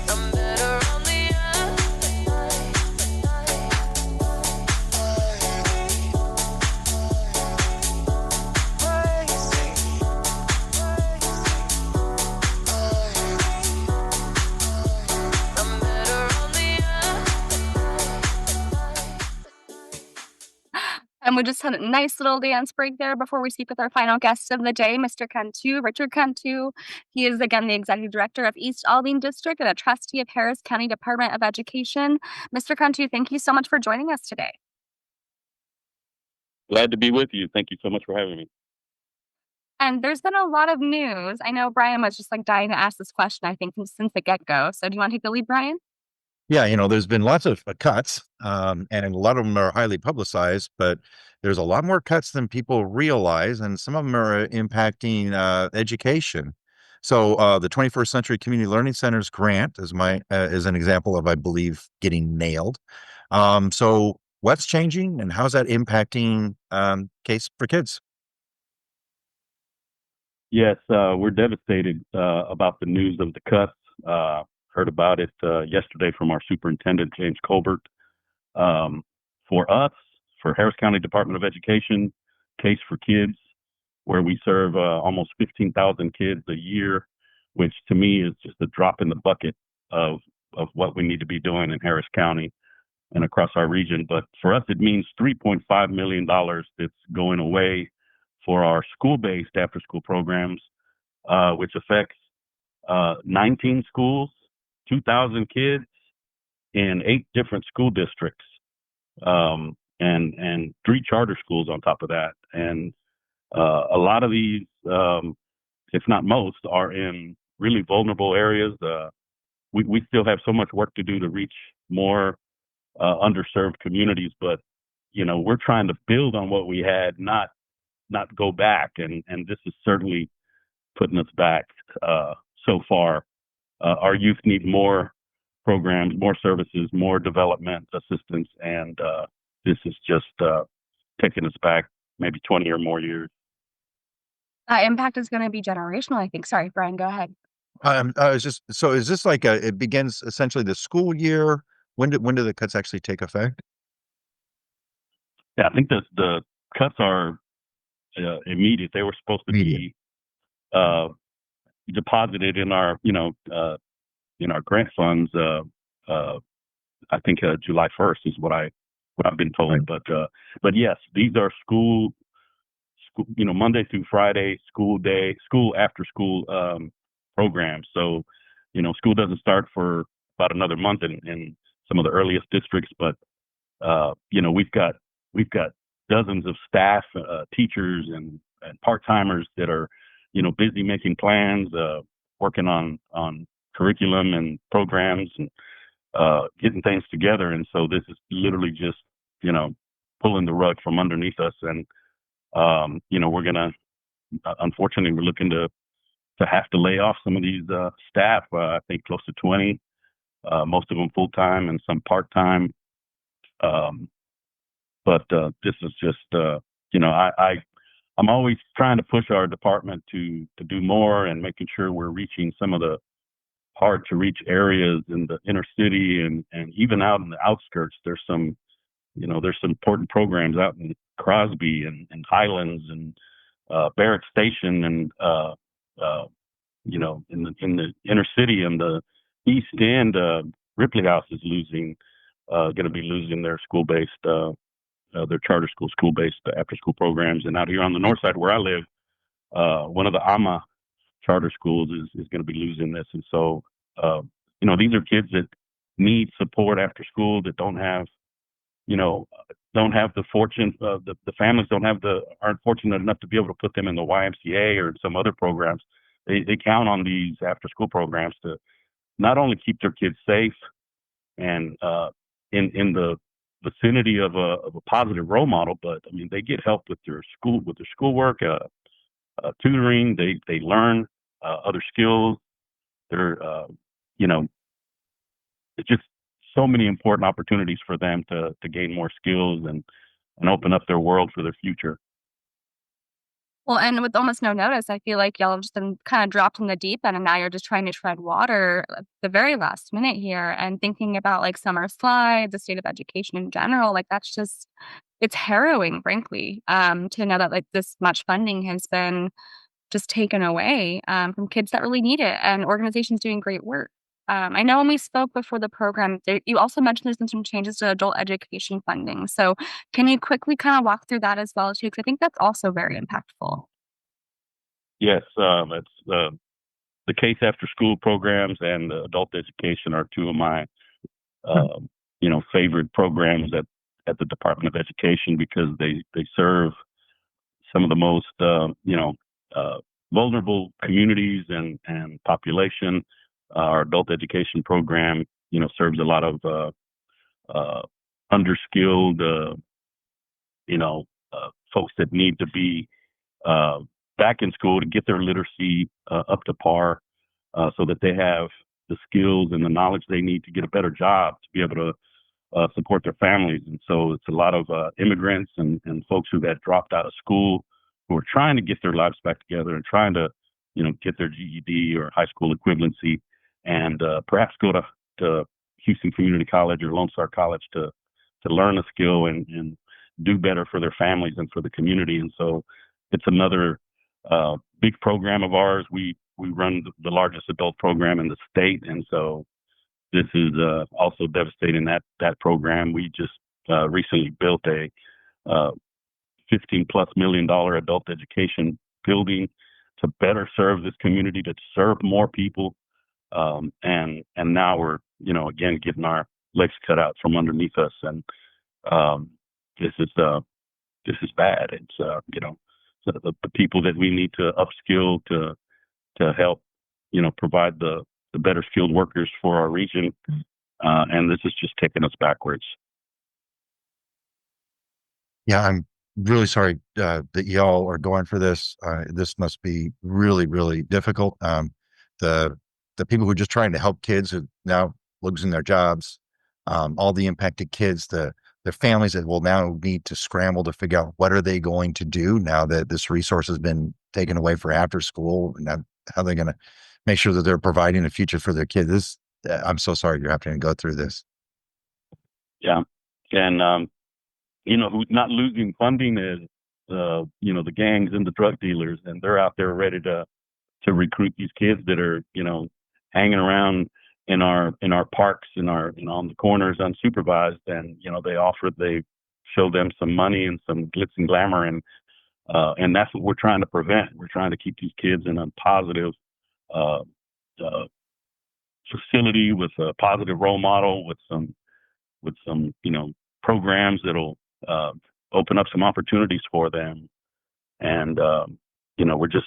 I'm better on the I'm better on the And we just had a nice little dance break there before we speak with our final guest of the day, Mr. Cantu, Richard Cantu. He is, again, the Executive Director of East Aldine District and a trustee of Harris County Department of Education. Mr. Cantu, thank you so much for joining us today. Glad to be with you. Thank you so much for having me. And there's been a lot of news. I know Brian was just dying to ask this question, I think, since the get-go. So do you want to take the lead, Brian? Yeah, there's been lots of cuts, and a lot of them are highly publicized, but there's a lot more cuts than people realize, and some of them are impacting education. So the 21st Century Community Learning Centers grant is an example of, I believe, getting nailed. So what's changing, and how's that impacting case for kids? Yes, we're devastated about the news of the cuts. Heard about it yesterday from our superintendent, James Colbert. For us, for Harris County Department of Education, Case for Kids, where we serve almost 15,000 kids a year, which to me is just a drop in the bucket of what we need to be doing in Harris County and across our region. But for us, it means $3.5 million that's going away for our school-based after-school programs, which affects 19 schools, 2,000 kids in 8 different school districts, and 3 charter schools on top of that. And a lot of these, if not most, are in really vulnerable areas. We still have so much work to do to reach more underserved communities, but we're trying to build on what we had, not go back. And this is certainly putting us back so far. Our youth need more programs, more services, more development assistance, and this is just taking us back maybe 20 or more years. That impact is gonna be generational, I think. Sorry, Brian, go ahead. I was just so is this like it begins essentially the school year? When do the cuts actually take effect? Yeah, I think the cuts are immediate. They were supposed to Immediate. be deposited in our grant funds. I think July 1st is what I've been told. Right. But yes, these are school, Monday through Friday, school after school programs. So, school doesn't start for about another month in some of the earliest districts, but we've got dozens of staff, teachers, and part timers that are, busy making plans, working on curriculum and programs and getting things together. And so this is literally just, pulling the rug from underneath us. And we're gonna, unfortunately, we're looking to have to lay off some of these staff. I think close to 20, most of them full time and some part time. But this is just, I'm always trying to push our department to do more and making sure we're reaching some of the hard to reach areas in the inner city and even out in the outskirts. There's some important programs out in Crosby and Highlands and Barrett Station and in the inner city and the East End. Ripley House is going to be losing their school-based, their charter school-based after-school programs. And out here on the north side where I live, one of the AMA charter schools is going to be losing this. And so, these are kids that need support after school that don't have the fortune. The families aren't fortunate enough to be able to put them in the YMCA or some other programs. They count on these after-school programs to not only keep their kids safe and in the vicinity of a positive role model, but I mean they get help with their schoolwork, tutoring. They learn other skills. They're it's just so many important opportunities for them to gain more skills and open up their world for their future. Well, and with almost no notice, I feel like y'all have just been kind of dropped in the deep end, and now you're just trying to tread water at the very last minute here and thinking about like summer slides, the state of education in general. Like that's just it's harrowing, frankly, to know that like this much funding has been just taken away from kids that really need it and organizations doing great work. I know when we spoke before the program, you also mentioned there's been some changes to adult education funding. So, can you quickly kind of walk through that as well too? Because I think that's also very impactful. Yes, it's the case after school programs and the adult education are two of my favorite programs at the Department of Education because they serve some of the most vulnerable communities and population. Our adult education program, serves a lot of underskilled, folks that need to be back in school to get their literacy up to par, so that they have the skills and the knowledge they need to get a better job to be able to support their families. And so it's a lot of immigrants and folks who got dropped out of school who are trying to get their lives back together and trying to, get their GED or high school equivalency and perhaps go to Houston Community College or Lone Star College to learn a skill and do better for their families and for the community. And so it's another big program of ours. We run the largest adult program in the state, and so this is also devastating that program. We just recently built a $15+ million adult education building to better serve this community, to serve more people. And now we're, again, getting our legs cut out from underneath us. And this is bad. It's, the people that we need to upskill to help, provide the better skilled workers for our region. And this is just taking us backwards. Yeah, I'm really sorry that y'all are going for this. This must be really, really difficult. The people who are just trying to help kids who now losing their jobs, all the impacted kids, the families that will now need to scramble to figure out what are they going to do now that this resource has been taken away for after school, and how they're going to make sure that they're providing a future for their kids. I'm so sorry you're having to go through this. Yeah. And, who's not losing funding is, the gangs and the drug dealers, and they're out there ready to recruit these kids that are, hanging around in our parks, on the corners unsupervised. And, they show them some money and some glitz and glamour. And that's what we're trying to prevent. We're trying to keep these kids in a positive, facility with a positive role model, with some programs that'll open up some opportunities for them. And we're just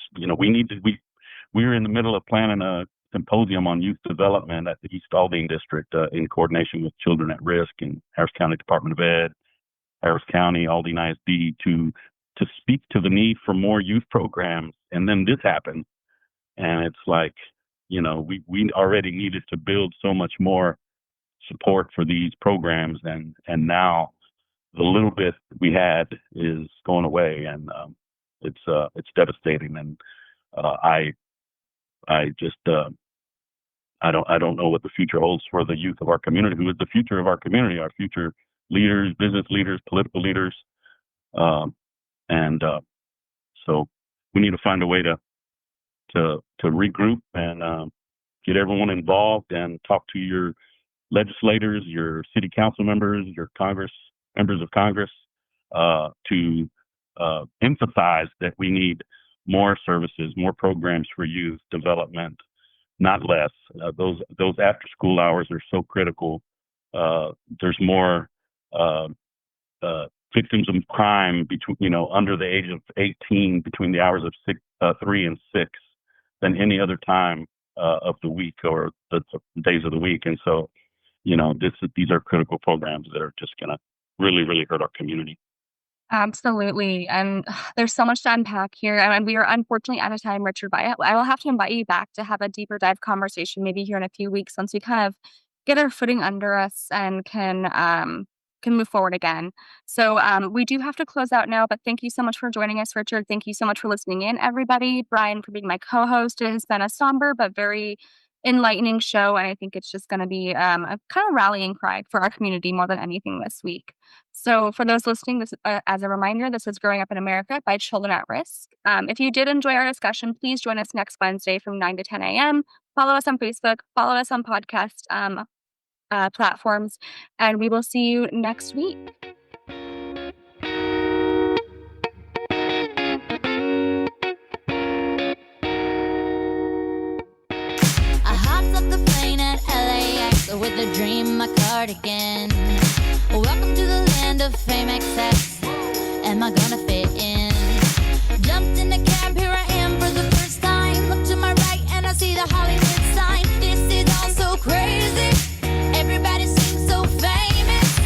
we're in the middle of planning a symposium on youth development at the East Aldine District in coordination with Children at Risk and Harris County Department of Ed, Harris County, Aldine ISD, to speak to the need for more youth programs. And then this happened, and it's like, we already needed to build so much more support for these programs, and now the little bit we had is going away, and it's devastating. And I don't know what the future holds for the youth of our community, who is the future of our community, our future leaders, business leaders, political leaders, and so we need to find a way to regroup and get everyone involved and talk to your legislators, your city council members, your members of Congress, to emphasize that we need more services, more programs for youth development, not less. Those after school hours are so critical. There's more victims of crime under the age of 18 between the hours of 3 and 6 than any other time of the week or the days of the week. And so, these are critical programs that are just going to really, really hurt our community. Absolutely. And there's so much to unpack here. And we are unfortunately out of time, Richard. But I will have to invite you back to have a deeper dive conversation, maybe here in a few weeks, once we kind of get our footing under us and can move forward again. So we do have to close out now, but thank you so much for joining us, Richard. Thank you so much for listening in, everybody. Brian, for being my co-host. It has been a somber but very enlightening show, and I think it's just going to be a kind of rallying cry for our community more than anything this week. So for those listening, this as a reminder, this is Growing Up in America by Children at Risk. If you did enjoy our discussion, please join us next Wednesday from 9 to 10 a.m. Follow us on Facebook, follow us on podcast platforms, and we will see you next week. I hopped off the plane at LAX with a dream, my cardigan. Welcome to the land of fame excess. Am I gonna fit in? Jumped in the cab, here I am for the first time. Look to my right and I see the Hollywood sign. This is all so crazy. Everybody seems so famous.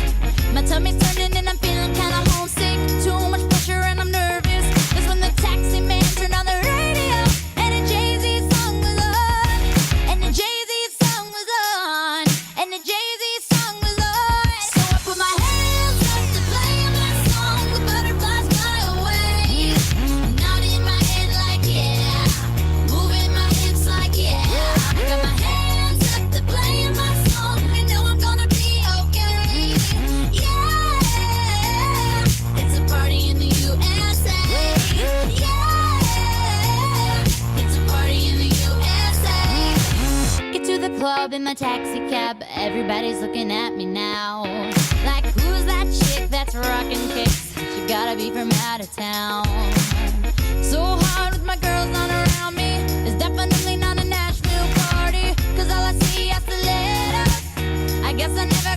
My tummy's turning and I'm feeling kinda homesick. Too much pressure and I'm nervous. That's when the taxi man turned on the radio and a Jay-Z song was on. And the Jay-Z song was on. And the Jay-Z song was on. So I put my hands up to play my song. The butterflies fly away. Nodding in my head like yeah. Moving my hips like yeah. I got my hands up to play my song. I know I'm gonna be okay. Yeah. It's a party in the USA. Yeah. It's a party in the USA. Get to the club in my taxi cab. Everybody's looking at me now. Like, who's that chick that's rocking kicks? She gotta be from out of town. So hard with my girls on around me. It's definitely not a Nashville party. Cause all I see is the letters. I guess I never